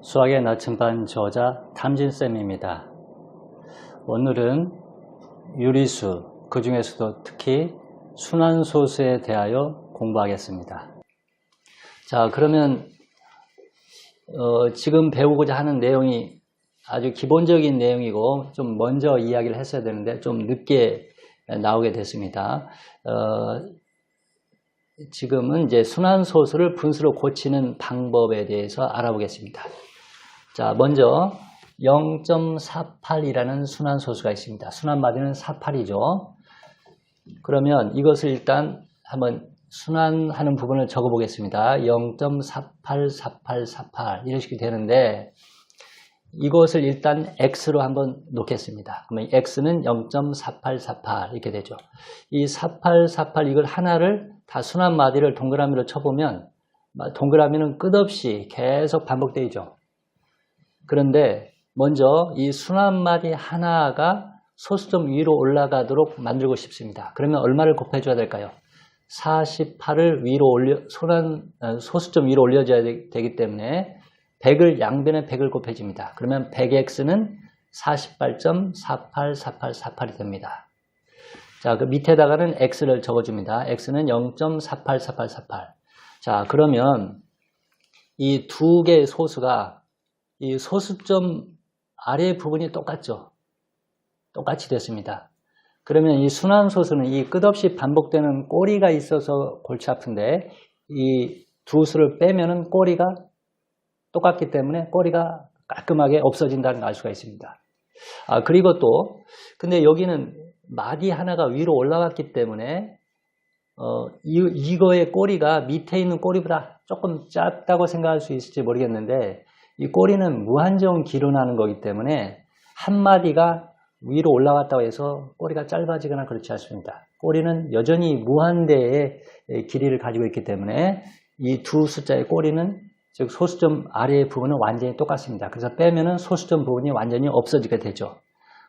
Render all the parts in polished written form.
수학의 나침반 저자 탐진쌤입니다. 오늘은 유리수, 그 중에서도 특히 순환소수에 대하여 공부하겠습니다. 자, 그러면 지금 배우고자 하는 내용이 아주 기본적인 내용이고 좀 먼저 이야기를 했어야 되는데 좀 늦게 나오게 됐습니다. 지금은 이제 순환소수를 분수로 고치는 방법에 대해서 알아보겠습니다. 자, 먼저 0.48이라는 순환소수가 있습니다. 순환마디는 48이죠. 그러면 이것을 일단 한번 순환하는 부분을 적어 보겠습니다. 0.484848 이런 식이 되는데 이것을 일단 x로 한번 놓겠습니다. 그러면 x는 0.4848 이렇게 되죠. 이 4848 이걸 하나를 다 순환마디를 동그라미로 쳐보면 동그라미는 끝없이 계속 반복되죠. 그런데 먼저 이 순환마디 하나가 소수점 위로 올라가도록 만들고 싶습니다. 그러면 얼마를 곱해줘야 될까요? 48을 위로 소수점 위로 올려줘야 되기 때문에 100을 양변에 100을 곱해줍니다. 그러면 100x는 48.484848이 됩니다. 자, 그 밑에다가는 x를 적어줍니다. x는 0.484848. 자, 그러면 이 두 개의 소수가 이 소수점 아래 부분이 똑같죠. 똑같이 됐습니다. 그러면 이 순환소수는 이 끝없이 반복되는 꼬리가 있어서 골치 아픈데 이 두 수를 빼면은 꼬리가 똑같기 때문에 꼬리가 깔끔하게 없어진다는 걸 알 수가 있습니다. 그리고 또 근데 여기는 마디 하나가 위로 올라갔기 때문에 이거의 꼬리가 밑에 있는 꼬리보다 조금 짧다고 생각할 수 있을지 모르겠는데 이 꼬리는 무한정 길어 나는 거기 때문에 한 마디가 위로 올라갔다고 해서 꼬리가 짧아지거나 그렇지 않습니다. 꼬리는 여전히 무한대의 길이를 가지고 있기 때문에 이 두 숫자의 꼬리는 즉 소수점 아래의 부분은 완전히 똑같습니다. 그래서 빼면은 소수점 부분이 완전히 없어지게 되죠.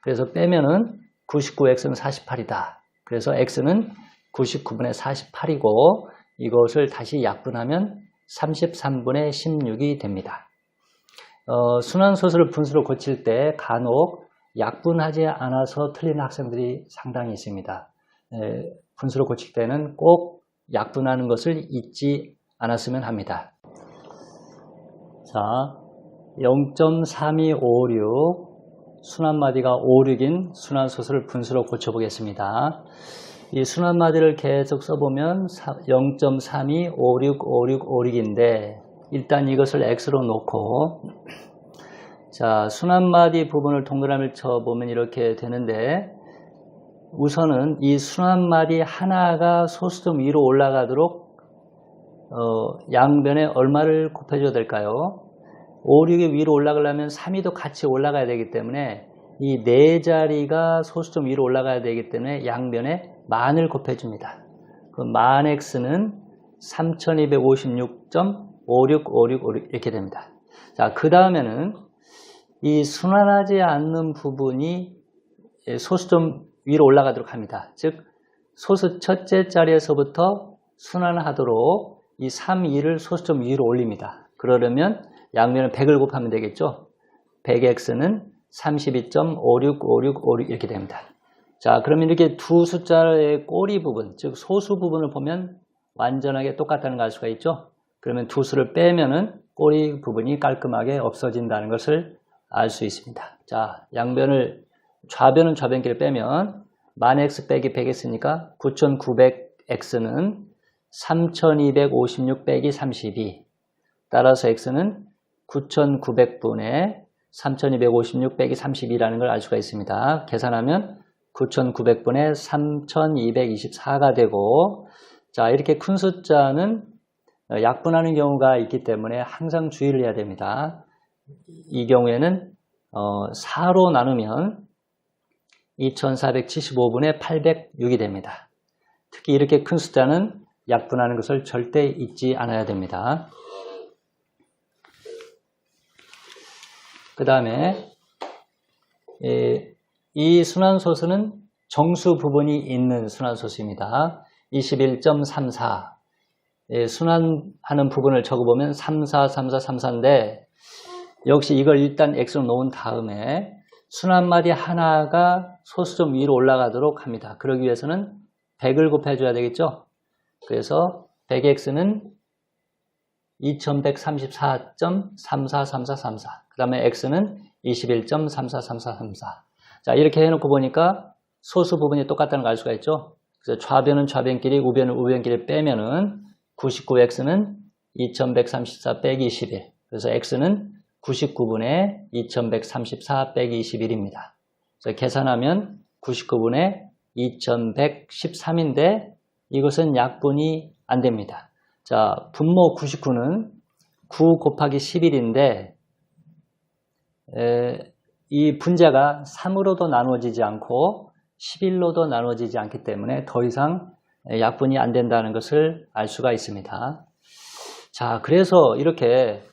그래서 빼면은 99x는 48이다. 그래서 x는 99분의 48이고 이것을 다시 약분하면 33분의 16이 됩니다. 순환소수를 분수로 고칠 때 간혹 약분하지 않아서 틀리는 학생들이 상당히 있습니다. 분수로 고칠 때는 꼭 약분하는 것을 잊지 않았으면 합니다. 자, 0.3256 순환마디가 5, 6인 순환소수를 분수로 고쳐보겠습니다. 이 순환마디를 계속 써보면 0.32565656인데 일단 이것을 x로 놓고 자, 순환마디 부분을 동그라미를 쳐보면 이렇게 되는데 우선은 이 순환마디 하나가 소수점 위로 올라가도록 양변에 얼마를 곱해줘야 될까요? 5, 6이 위로 올라가려면 3이도 같이 올라가야 되기 때문에 이 네 자리가 소수점 위로 올라가야 되기 때문에 양변에 만을 곱해줍니다. 그 만 x는 3256.565656 이렇게 됩니다. 자, 그 다음에는 이 순환하지 않는 부분이 소수점 위로 올라가도록 합니다. 즉 소수 첫째 자리에서부터 순환하도록 이 3, 2를 소수점 위로 올립니다. 그러려면 양면을 100을 곱하면 되겠죠. 100x는 32.565656 이렇게 됩니다. 자, 그러면 이렇게 두 숫자의 꼬리 부분, 즉 소수 부분을 보면 완전하게 똑같다는 걸 알 수가 있죠. 그러면 두 수를 빼면은 꼬리 부분이 깔끔하게 없어진다는 것을 알 수 있습니다. 자, 양변을 좌변은 좌변끼리 빼면 만 x 빼기 100x니까 9900x는 3256 빼기 32 따라서 x는 9900분의 3256 빼기 32라는 걸 알 수가 있습니다. 계산하면 9900분의 3224가 되고 자, 이렇게 큰 숫자는 약분하는 경우가 있기 때문에 항상 주의를 해야 됩니다. 이 경우에는 4로 나누면 2475분의 806이 됩니다. 특히 이렇게 큰 숫자는 약분하는 것을 절대 잊지 않아야 됩니다. 그 다음에 이 순환소수는 정수 부분이 있는 순환소수입니다. 21.34 순환하는 부분을 적어보면 34, 34, 34인데 역시 이걸 일단 x로 놓은 다음에 순한마디 하나가 소수점 위로 올라가도록 합니다. 그러기 위해서는 100을 곱해줘야 되겠죠. 그래서 100x는 2134.343434. 그 다음에 x는 21.343434. 자, 이렇게 해놓고 보니까 소수 부분이 똑같다는 걸 알 수가 있죠. 그래서 좌변은 좌변끼리, 우변은 우변끼리 빼면은 99x는 2134 빼기 21. 그래서 x는 99분의 2134 빼기 21입니다. 그래서 계산하면 99분의 2113인데 이것은 약분이 안 됩니다. 자, 분모 99는 9 곱하기 11인데 이 분자가 3으로도 나누어지지 않고 11로도 나누어지지 않기 때문에 더 이상 약분이 안 된다는 것을 알 수가 있습니다. 자, 그래서 이렇게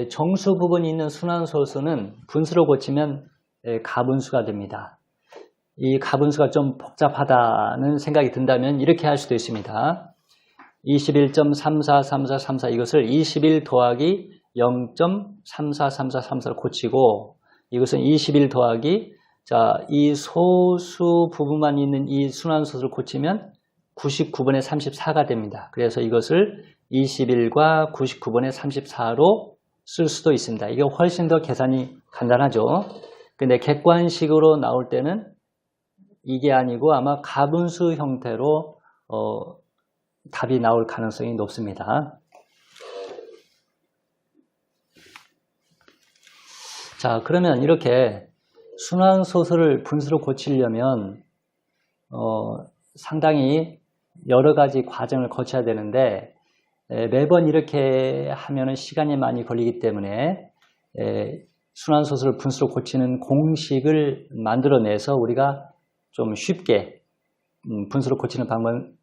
정수 부분이 있는 순환소수는 분수로 고치면 가분수가 됩니다. 이 가분수가 좀 복잡하다는 생각이 든다면 이렇게 할 수도 있습니다. 21.343434 이것을 21 더하기 0.343434로 고치고 이것은 21 더하기 이 소수 부분만 있는 이 순환소수를 고치면 99분의 34가 됩니다. 그래서 이것을 21과 99분의 34로 쓸 수도 있습니다. 이게 훨씬 더 계산이 간단하죠. 근데 객관식으로 나올 때는 이게 아니고 아마 가분수 형태로 답이 나올 가능성이 높습니다. 자, 그러면 이렇게 순환소수를 분수로 고치려면 상당히 여러 가지 과정을 거쳐야 되는데 매번 이렇게 하면은 시간이 많이 걸리기 때문에 순환소수를 분수로 고치는 공식을 만들어내서 우리가 좀 쉽게 분수로 고치는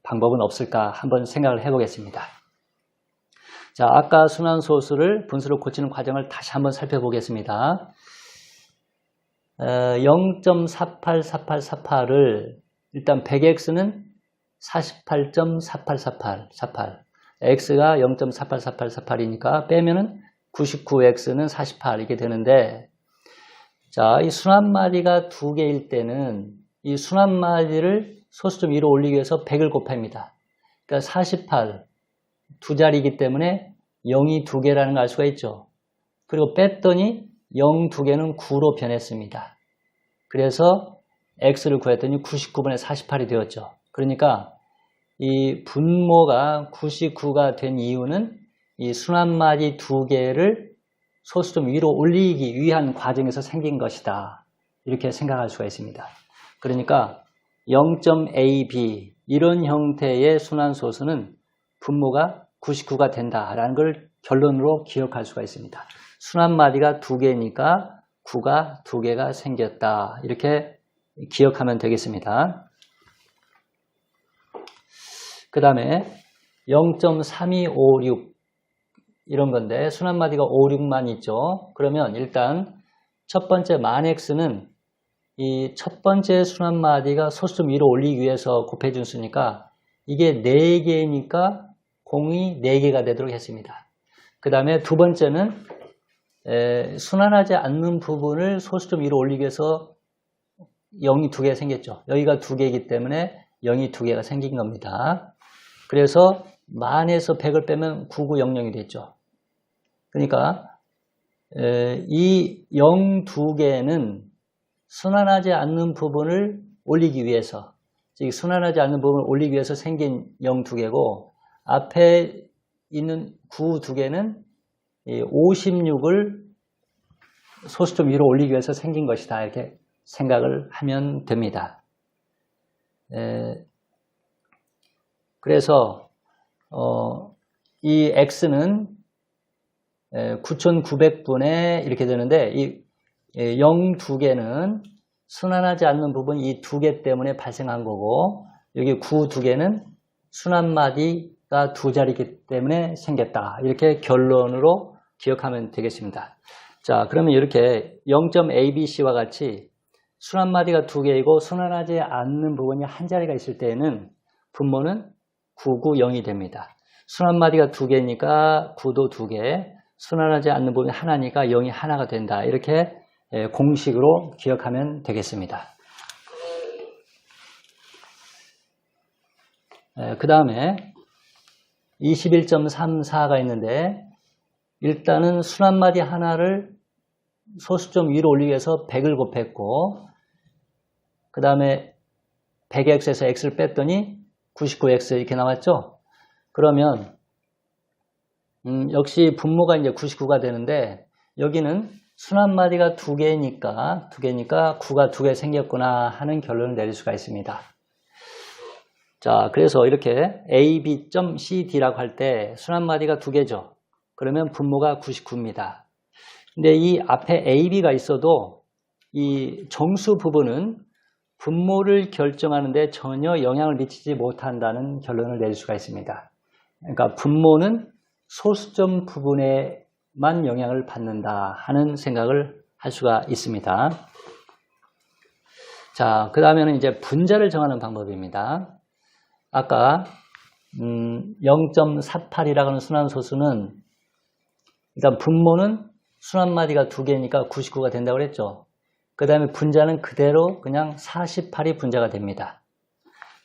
방법은 없을까 한번 생각을 해보겠습니다. 자, 아까 순환소수를 분수로 고치는 과정을 다시 한번 살펴보겠습니다. 0.484848을 일단 100x는 48.4848 x가 0.484848이니까 빼면은 99x는 48 이게 되는데 자, 이 순환마디가 두 개일 때는 이 순환마디를 소수점 위로 올리기 위해서 100을 곱합니다. 그러니까 48 두 자리이기 때문에 0이 두 개라는 걸 알 수가 있죠. 그리고 뺐더니 0 두 개는 9로 변했습니다. 그래서 x를 구했더니 99분의 48이 되었죠. 그러니까 이 분모가 99가 된 이유는 이 순환마디 두 개를 소수점 위로 올리기 위한 과정에서 생긴 것이다. 이렇게 생각할 수가 있습니다. 그러니까 0.ab 이런 형태의 순환소수는 분모가 99가 된다라는 걸 결론으로 기억할 수가 있습니다. 순환마디가 두 개니까 9가 두 개가 생겼다. 이렇게 기억하면 되겠습니다. 그 다음에 0.3256 이런 건데 순환마디가 5, 6만 있죠. 그러면 일단 첫 번째 만 x는 이 첫 번째 순환마디가 소수점 위로 올리기 위해서 곱해준 수니까 이게 4개니까 공이 4개가 되도록 했습니다. 그 다음에 두 번째는 순환하지 않는 부분을 소수점 위로 올리기 위해서 0이 2개가 생겼죠. 여기가 2개이기 때문에 0이 2개가 생긴 겁니다. 그래서 만에서 100을 빼면 9900이 됐죠. 그러니까 이 0 2개는 순환하지 않는 부분을 올리기 위해서 즉 순환하지 않는 부분을 올리기 위해서 생긴 0 2개고 앞에 있는 9 2개는 56을 소수점 위로 올리기 위해서 생긴 것이다. 이렇게 생각을 하면 됩니다. 그래서 이 x는 9900분의 이렇게 되는데 이 0 2개는 순환하지 않는 부분 이 2개 때문에 발생한 거고 여기 9 2개는 순환마디가 두 자리이기 때문에 생겼다. 이렇게 결론으로 기억하면 되겠습니다. 자, 그러면 이렇게 0.abc와 같이 순환마디가 두 개이고 순환하지 않는 부분이 한 자리가 있을 때에는 분모는 9, 9, 0이 됩니다. 순환마디가 두 개니까 9도 두 개, 순환하지 않는 부분이 하나니까 0이 하나가 된다. 이렇게 공식으로 기억하면 되겠습니다. 그 다음에 21.34가 있는데 일단은 순환마디 하나를 소수점 위로 올리기 위해서 100을 곱했고 그 다음에 100x에서 x를 뺐더니 99x 이렇게 나왔죠. 그러면 역시 분모가 이제 99가 되는데 여기는 순환마디가 2개니까 9가 2개 생겼구나 하는 결론을 내릴 수가 있습니다. 자, 그래서 이렇게 AB.CD라고 할 때 순환마디가 2개죠. 그러면 분모가 99입니다. 근데 이 앞에 AB가 있어도 이 정수 부분은 분모를 결정하는데 전혀 영향을 미치지 못한다는 결론을 내릴 수가 있습니다. 그러니까 분모는 소수점 부분에만 영향을 받는다 하는 생각을 할 수가 있습니다. 자, 그 다음에는 이제 분자를 정하는 방법입니다. 아까 0.48이라고 하는 순환소수는 일단 분모는 순환마디가 2개니까 99가 된다고 그랬죠. 그 다음에 분자는 그대로 그냥 48이 분자가 됩니다.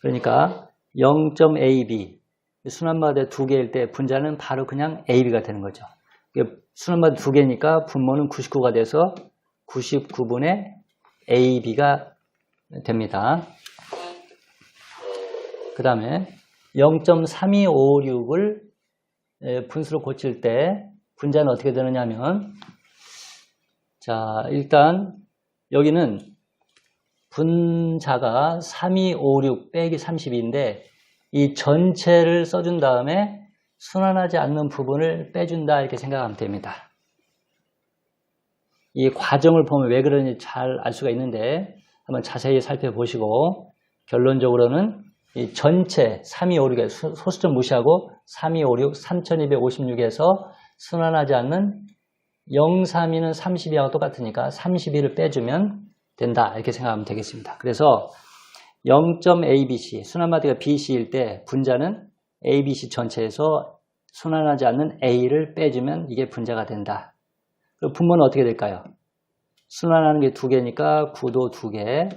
그러니까 0.AB 순환마디 2개일 때 분자는 바로 그냥 AB가 되는 거죠. 순환마디 2개니까 분모는 99가 돼서 99분의 AB가 됩니다. 그 다음에 0.3256을 분수로 고칠 때 분자는 어떻게 되느냐 하면 자, 일단 여기는 분자가 3256 빼기 32인데 이 전체를 써준 다음에 순환하지 않는 부분을 빼준다 이렇게 생각하면 됩니다. 이 과정을 보면 왜 그런지 잘 알 수가 있는데 한번 자세히 살펴보시고 결론적으로는 이 전체 3256에 소수점 무시하고 3256, 3256에서 순환하지 않는 032는 32하고 똑같으니까 32를 빼주면 된다 이렇게 생각하면 되겠습니다. 그래서 0.ABC 순환마디가 BC일 때 분자는 ABC 전체에서 순환하지 않는 A를 빼주면 이게 분자가 된다. 그리고 분모는 어떻게 될까요? 순환하는 게 2개니까 9도 2개,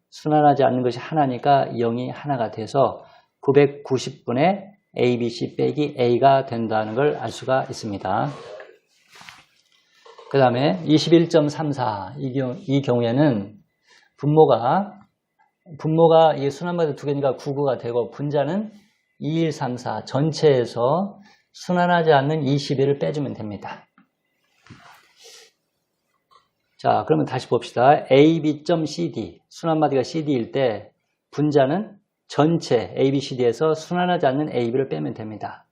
순환하지 않는 것이 하나니까 0이 하나가 돼서 990분의 ABC 빼기 A가 된다는 걸 알 수가 있습니다. 그 다음에 21.34 이 경우에는 분모가 이 순환마디 2개니까 99가 되고 분자는 2134 전체에서 순환하지 않는 21을 빼주면 됩니다. 자, 그러면 다시 봅시다. AB.CD 순환마디가 CD일 때 분자는 전체 ABCD에서 순환하지 않는 AB를 빼면 됩니다.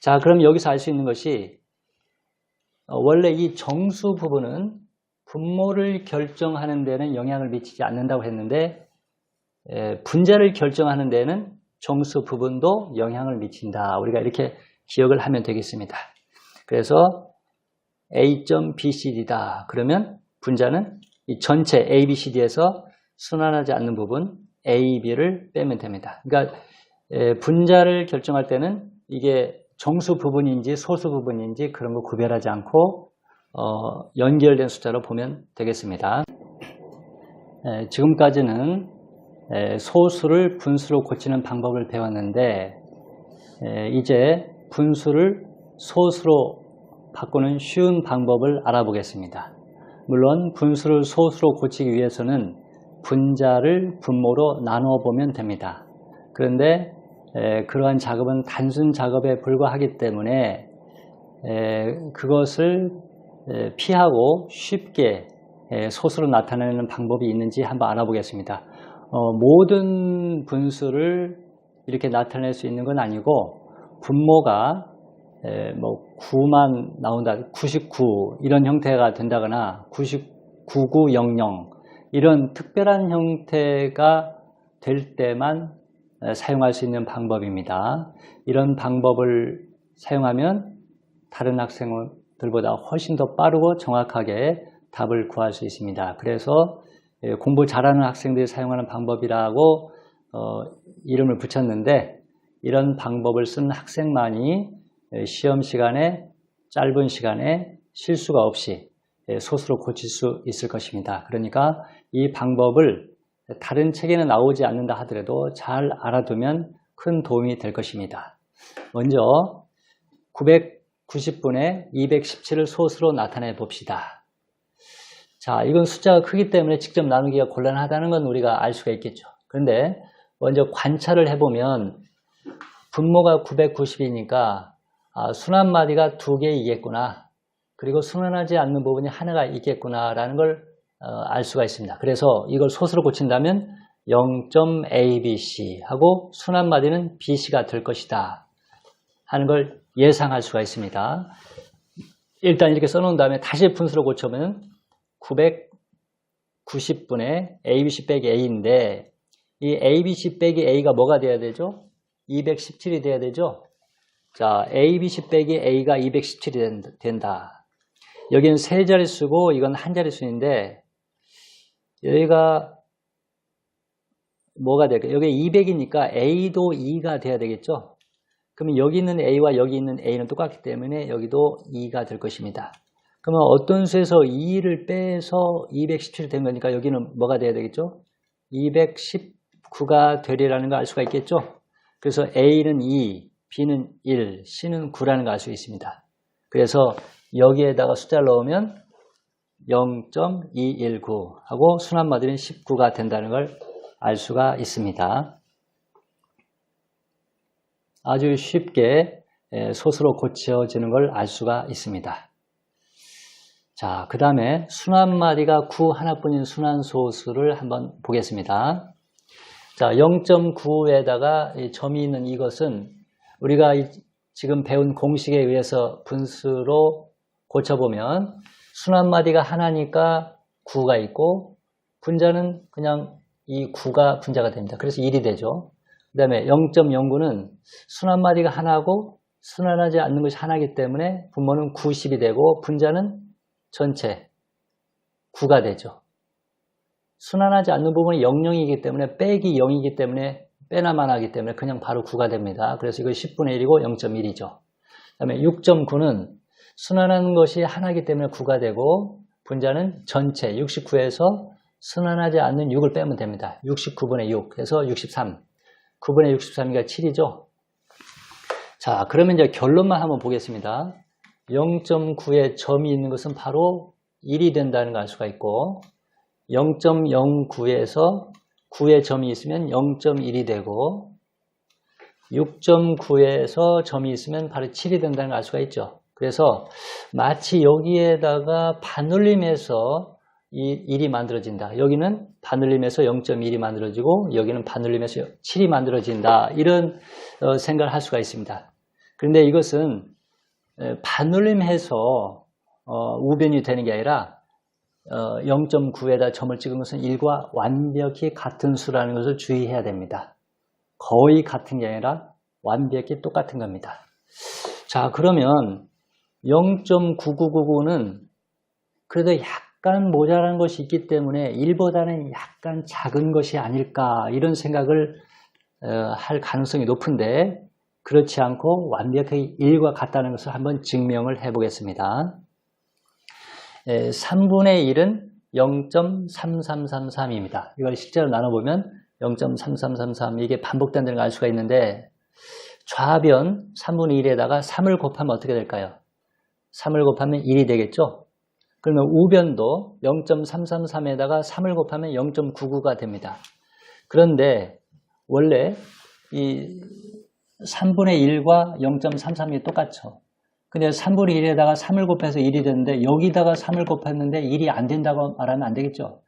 자, 그럼 여기서 알 수 있는 것이 원래 이 정수 부분은 분모를 결정하는 데는 영향을 미치지 않는다고 했는데 분자를 결정하는 데는 정수 부분도 영향을 미친다. 우리가 이렇게 기억을 하면 되겠습니다. 그래서 A.BCD다. 그러면 분자는 이 전체 ABCD에서 순환하지 않는 부분 AB를 빼면 됩니다. 그러니까 분자를 결정할 때는 이게 정수 부분인지 소수 부분인지 그런 거 구별하지 않고 연결된 숫자로 보면 되겠습니다. 지금까지는 소수를 분수로 고치는 방법을 배웠는데 이제 분수를 소수로 바꾸는 쉬운 방법을 알아보겠습니다. 물론 분수를 소수로 고치기 위해서는 분자를 분모로 나누어 보면 됩니다. 그런데 그러한 작업은 단순 작업에 불과하기 때문에 그것을 피하고 쉽게 소수로 나타내는 방법이 있는지 한번 알아보겠습니다. 모든 분수를 이렇게 나타낼 수 있는 건 아니고 분모가 뭐 9만 나온다, 99 이런 형태가 된다거나 99,900 이런 특별한 형태가 될 때만 사용할 수 있는 방법입니다. 이런 방법을 사용하면 다른 학생들보다 훨씬 더 빠르고 정확하게 답을 구할 수 있습니다. 그래서 공부 잘하는 학생들이 사용하는 방법이라고 이름을 붙였는데 이런 방법을 쓴 학생만이 시험 시간에 짧은 시간에 실수가 없이 소수로 고칠 수 있을 것입니다. 그러니까 이 방법을 다른 책에는 나오지 않는다 하더라도 잘 알아두면 큰 도움이 될 것입니다. 먼저 990분의 217을 소수로 나타내 봅시다. 자, 이건 숫자가 크기 때문에 직접 나누기가 곤란하다는 건 우리가 알 수가 있겠죠. 그런데 먼저 관찰을 해보면 분모가 990이니까 순환마디가 2개이겠구나. 그리고 순환하지 않는 부분이 하나가 있겠구나라는 걸 알 수가 있습니다. 그래서 이걸 소수로 고친다면 0.abc 하고 순환마디는 bc가 될 것이다 하는 걸 예상할 수가 있습니다. 일단 이렇게 써놓은 다음에 다시 분수로 고쳐보면 990분의 abc 빼기 a인데 이 abc 빼기 a가 뭐가 돼야 되죠? 217이 돼야 되죠? 자, abc 빼기 a가 217이 된다. 여기는 세 자릿수고 이건 한 자릿수인데 여기가 뭐가 될까요? 여기 200이니까 a도 2가 돼야 되겠죠? 그러면 여기 있는 a와 여기 있는 a는 똑같기 때문에 여기도 2가 될 것입니다. 그러면 어떤 수에서 2를 빼서 217이 된 거니까 여기는 뭐가 돼야 되겠죠? 219가 되리라는 걸 알 수가 있겠죠? 그래서 a는 2, b는 1, c는 9라는 걸 알 수 있습니다. 그래서 여기에다가 숫자를 넣으면 0.219 하고 순환마디는 19가 된다는 걸 알 수가 있습니다. 아주 쉽게 소수로 고쳐지는 걸 알 수가 있습니다. 자, 그 다음에 순환마디가 9 하나뿐인 순환소수를 한번 보겠습니다. 자, 0.9에다가 점이 있는 이것은 우리가 지금 배운 공식에 의해서 분수로 고쳐보면 순환마디가 하나니까 9가 있고 분자는 그냥 이 9가 분자가 됩니다. 그래서 1이 되죠. 그 다음에 0.09는 순환마디가 하나고 순환하지 않는 것이 하나이기 때문에 분모는 90이 되고 분자는 전체 9가 되죠. 순환하지 않는 부분이 00이기 때문에 빼기 0이기 때문에 빼나만 하기 때문에 그냥 바로 9가 됩니다. 그래서 이거 10분의 1이고 0.1이죠. 그 다음에 6.9는 순환하는 것이 하나이기 때문에 9가 되고 분자는 전체 69에서 순환하지 않는 6을 빼면 됩니다. 69분의 6 해서 63. 9분의 63이니까 7이죠. 자, 그러면 이제 결론만 한번 보겠습니다. 0.9에 점이 있는 것은 바로 1이 된다는 걸 알 수가 있고 0.09에서 9에 점이 있으면 0.1이 되고 6.9에서 점이 있으면 바로 7이 된다는 걸 알 수가 있죠. 그래서 마치 여기에다가 반올림해서 이 1이 만들어진다. 여기는 반올림해서 0.1이 만들어지고 여기는 반올림해서 7이 만들어진다. 이런 생각을 할 수가 있습니다. 그런데 이것은 반올림해서 우변이 되는 게 아니라 0.9에다 점을 찍은 것은 1과 완벽히 같은 수라는 것을 주의해야 됩니다. 거의 같은 게 아니라 완벽히 똑같은 겁니다. 자, 그러면 0.9999는 그래도 약간 모자란 것이 있기 때문에 1보다는 약간 작은 것이 아닐까 이런 생각을 할 가능성이 높은데 그렇지 않고 완벽히 1과 같다는 것을 한번 증명을 해 보겠습니다. 3분의 1은 0.3333입니다. 이걸 실제로 나눠보면 0.3333 이게 반복된다는 걸 알 수가 있는데 좌변 3분의 1에다가 3을 곱하면 어떻게 될까요? 3을 곱하면 1이 되겠죠? 그러면 우변도 0.333에다가 3을 곱하면 0.99가 됩니다. 그런데 원래 이 3분의 1과 0.33이 똑같죠. 근데 3분의 1에다가 3을 곱해서 1이 되는데 여기다가 3을 곱했는데 1이 안 된다고 말하면 안 되겠죠.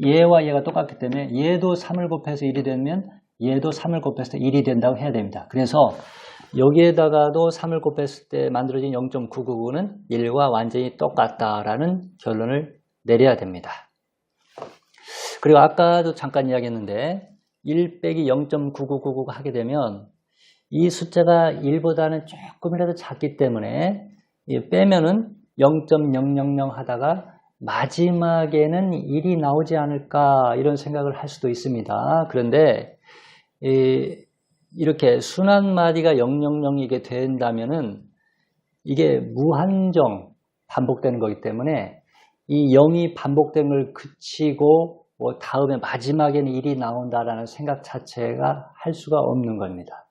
얘와 얘가 똑같기 때문에 얘도 3을 곱해서 1이 되면 얘도 3을 곱해서 1이 된다고 해야 됩니다. 그래서 여기에다가도 3을 곱했을 때 만들어진 0.999는 1과 완전히 똑같다라는 결론을 내려야 됩니다. 그리고 아까도 잠깐 이야기했는데 1 빼기 0.9999가 하게 되면 이 숫자가 1보다는 조금이라도 작기 때문에 빼면은 0.000 하다가 마지막에는 1이 나오지 않을까 이런 생각을 할 수도 있습니다. 그런데 이렇게 순환마디가 000이게 된다면은 이게 무한정 반복되는 거기 때문에 이 0이 반복된 걸 그치고 뭐 다음에 마지막에는 1이 나온다라는 생각 자체가 할 수가 없는 겁니다.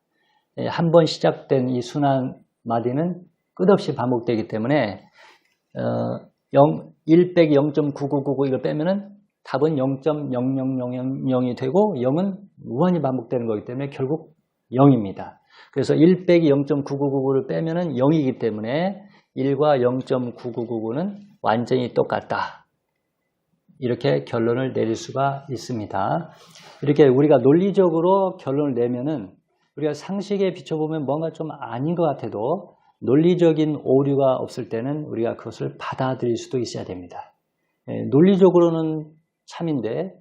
한 번 시작된 이 순환 마디는 끝없이 반복되기 때문에 1 빼기 0.9999 이걸 빼면은 답은 0.0000이 되고 0은 무한히 반복되는 거기 때문에 결국 0입니다. 그래서 1 빼기 0.9999를 빼면은 0이기 때문에 1과 0.9999는 완전히 똑같다. 이렇게 결론을 내릴 수가 있습니다. 이렇게 우리가 논리적으로 결론을 내면은 우리가 상식에 비춰보면 뭔가 좀 아닌 것 같아도 논리적인 오류가 없을 때는 우리가 그것을 받아들일 수도 있어야 됩니다. 논리적으로는 참인데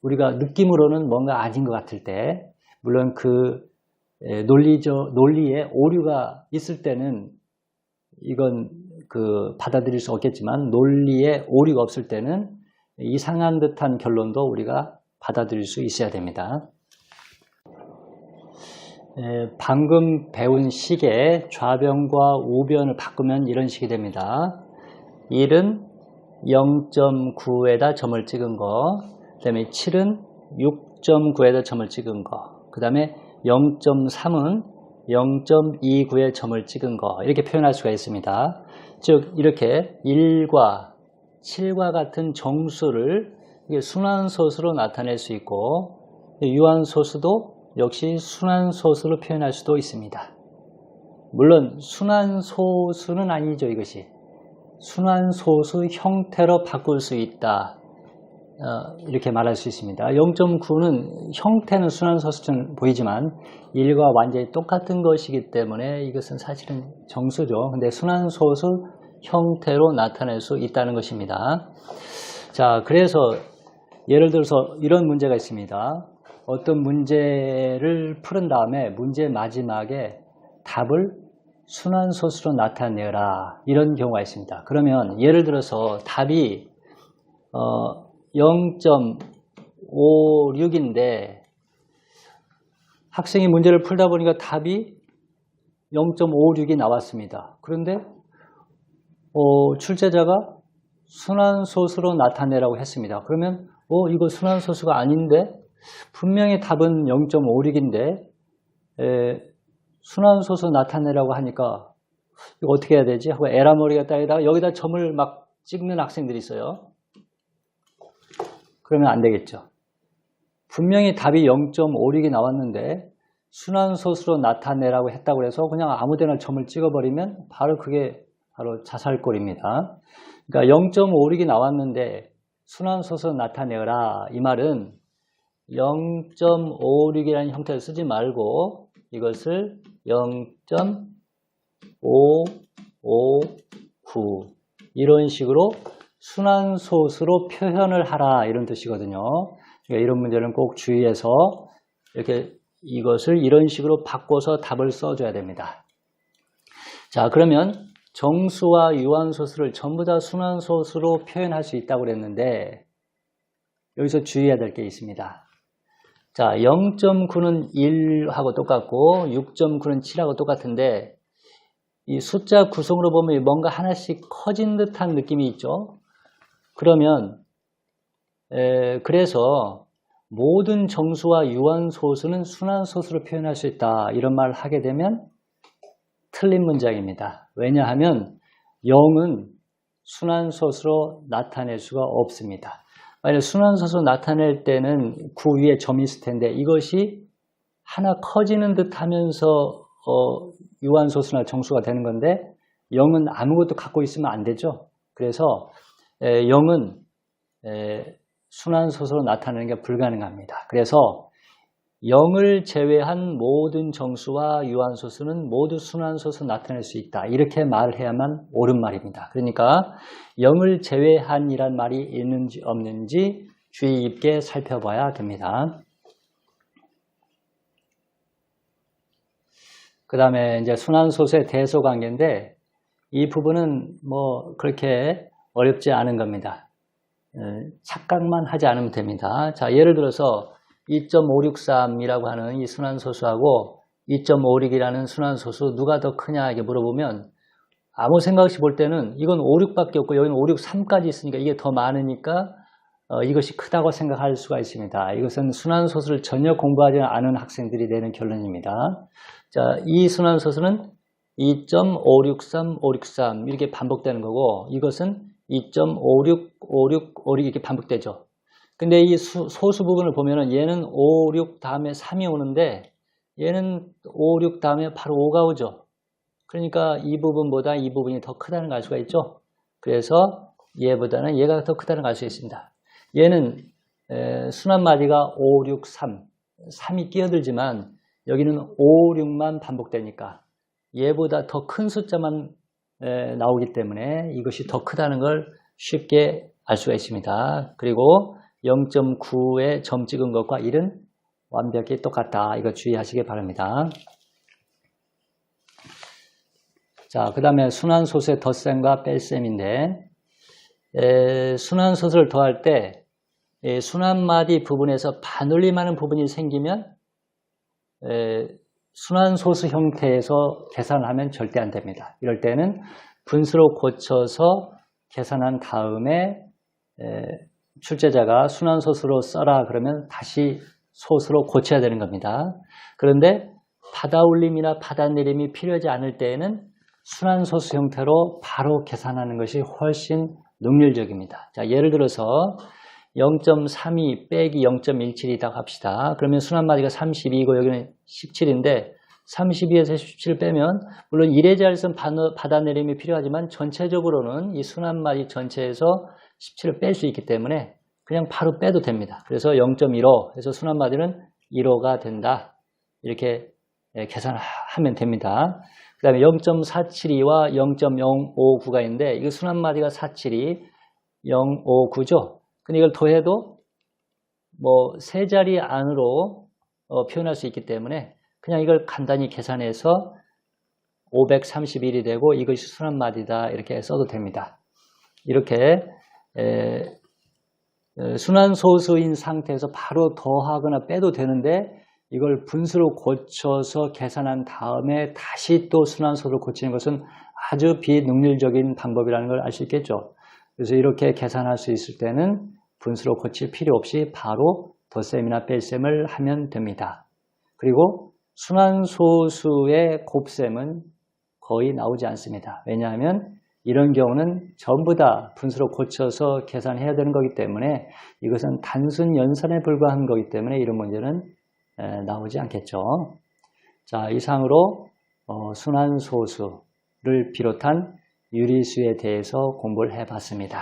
우리가 느낌으로는 뭔가 아닌 것 같을 때 물론 그 논리에 오류가 있을 때는 이건 받아들일 수 없겠지만 논리에 오류가 없을 때는 이상한 듯한 결론도 우리가 받아들일 수 있어야 됩니다. 방금 배운 식의 좌변과 우변을 바꾸면 이런 식이 됩니다. 1은 0.9에다 점을 찍은 거, 그 다음에 7은 6.9에다 점을 찍은 거, 그 다음에 0.3은 0.29에 점을 찍은 거 이렇게 표현할 수가 있습니다. 즉 이렇게 1과 7과 같은 정수를 순환소수로 나타낼 수 있고 유한소수도 역시 순환소수로 표현할 수도 있습니다. 물론 순환소수는 아니죠. 이것이 순환소수 형태로 바꿀 수 있다. 이렇게 말할 수 있습니다. 0.9는 형태는 순환소수처럼 보이지만 1과 완전히 똑같은 것이기 때문에 이것은 사실은 정수죠. 근데 순환소수 형태로 나타낼 수 있다는 것입니다. 자, 그래서 예를 들어서 이런 문제가 있습니다. 어떤 문제를 푸른 다음에 문제 마지막에 답을 순환소수로 나타내라 이런 경우가 있습니다. 그러면 예를 들어서 답이 0.56인데 학생이 문제를 풀다 보니까 답이 0.56이 나왔습니다. 그런데 출제자가 순환소수로 나타내라고 했습니다. 그러면 이거 순환소수가 아닌데 분명히 답은 0.56인데 순환소수 나타내라고 하니까 이거 어떻게 해야 되지? 하고 에라머리가 따위다가 여기다 점을 막 찍는 학생들이 있어요. 그러면 안 되겠죠. 분명히 답이 0.56이 나왔는데 순환소수로 나타내라고 했다고 해서 그냥 아무데나 점을 찍어버리면 그게 바로 자살골입니다. 그러니까 0.56이 나왔는데 순환소수로 나타내라 이 말은 0.56이라는 형태를 쓰지 말고 이것을 0.559 이런 식으로 순환소수로 표현을 하라 이런 뜻이거든요. 그러니까 이런 문제는 꼭 주의해서 이렇게 이것을 이런 식으로 바꿔서 답을 써줘야 됩니다. 자, 그러면 정수와 유한소수를 전부 다 순환소수로 표현할 수 있다고 그랬는데 여기서 주의해야 될 게 있습니다. 자, 0.9는 1하고 똑같고 6.9는 7하고 똑같은데 이 숫자 구성으로 보면 뭔가 하나씩 커진 듯한 느낌이 있죠. 그러면 그래서 모든 정수와 유한소수는 순환소수로 표현할 수 있다 이런 말을 하게 되면 틀린 문장입니다. 왜냐하면 0은 순환소수로 나타낼 수가 없습니다. 만약 순환소수로 나타낼 때는 그 위에 점이 있을 텐데 이것이 하나 커지는 듯 하면서 유한소수나 정수가 되는 건데 0은 아무것도 갖고 있으면 안 되죠. 그래서 0은 순환소수로 나타내는 게 불가능합니다. 그래서 0을 제외한 모든 정수와 유한소수는 모두 순환소수로 나타낼 수 있다. 이렇게 말을 해야만 옳은 말입니다. 그러니까 0을 제외한이란 말이 있는지 없는지 주의 깊게 살펴봐야 됩니다. 그 다음에 이제 순환소수의 대소관계인데 이 부분은 뭐 그렇게 어렵지 않은 겁니다. 착각만 하지 않으면 됩니다. 자, 예를 들어서 2.563이라고 하는 이 순환소수하고 2.56이라는 순환소수 누가 더 크냐 이렇게 물어보면 아무 생각 없이 볼 때는 이건 5, 6밖에 없고 여기는 5, 6, 3까지 있으니까 이게 더 많으니까 이것이 크다고 생각할 수가 있습니다. 이것은 순환소수를 전혀 공부하지 않은 학생들이 내는 결론입니다. 자, 이 순환소수는 2.563, 563 이렇게 반복되는 거고 이것은 2.56, 56, 56 이렇게 반복되죠. 근데 이 소수 부분을 보면은 얘는 5, 6 다음에 3이 오는데 얘는 5, 6 다음에 바로 5가 오죠. 그러니까 이 부분보다 이 부분이 더 크다는 걸 알 수가 있죠. 그래서 얘보다는 얘가 더 크다는 걸 알 수 있습니다. 얘는 순환마디가 5, 6, 3, 3이 끼어들지만 여기는 5, 6만 반복되니까 얘보다 더 큰 숫자만 나오기 때문에 이것이 더 크다는 걸 쉽게 알 수가 있습니다. 그리고 0.9에 점 찍은 것과 1은 완벽히 똑같다. 이거 주의하시기 바랍니다. 자, 그 다음에 순환소수의 덧셈과 뺄셈인데 순환소수를 더할 때 순환마디 부분에서 반올림하는 부분이 생기면 순환소수 형태에서 계산을 하면 절대 안 됩니다. 이럴 때는 분수로 고쳐서 계산한 다음에 출제자가 순환소수로 써라 그러면 다시 소수로 고쳐야 되는 겁니다. 그런데 받아올림이나 받아내림이 필요하지 않을 때에는 순환소수 형태로 바로 계산하는 것이 훨씬 능률적입니다. 자, 예를 들어서 0.32 빼기 0.17이라고 합시다. 그러면 순환마디가 32이고 여기는 17인데 32에서 17 빼면 물론 1의 자리에서는 받아내림이 필요하지만 전체적으로는 이 순환마디 전체에서 17을 뺄 수 있기 때문에 그냥 바로 빼도 됩니다. 그래서 0.15 해서 순환마디는 1호가 된다. 이렇게 계산하면 됩니다. 그 다음에 0.472와 0.059가 있는데 이거 순환마디가 472, 059죠. 근데 이걸 더해도 뭐 세 자리 안으로 표현할 수 있기 때문에 그냥 이걸 간단히 계산해서 531이 되고 이것이 순환마디다 이렇게 써도 됩니다. 이렇게 순환소수인 상태에서 바로 더하거나 빼도 되는데 이걸 분수로 고쳐서 계산한 다음에 다시 또 순환소수를 고치는 것은 아주 비능률적인 방법이라는 걸 알 수 있겠죠. 그래서 이렇게 계산할 수 있을 때는 분수로 고칠 필요 없이 바로 덧셈이나 뺄셈을 하면 됩니다. 그리고 순환소수의 곱셈은 거의 나오지 않습니다. 왜냐하면 이런 경우는 전부 다 분수로 고쳐서 계산해야 되는 거기 때문에 이것은 단순 연산에 불과한 거기 때문에 이런 문제는 나오지 않겠죠. 자, 이상으로 순환소수를 비롯한 유리수에 대해서 공부를 해봤습니다.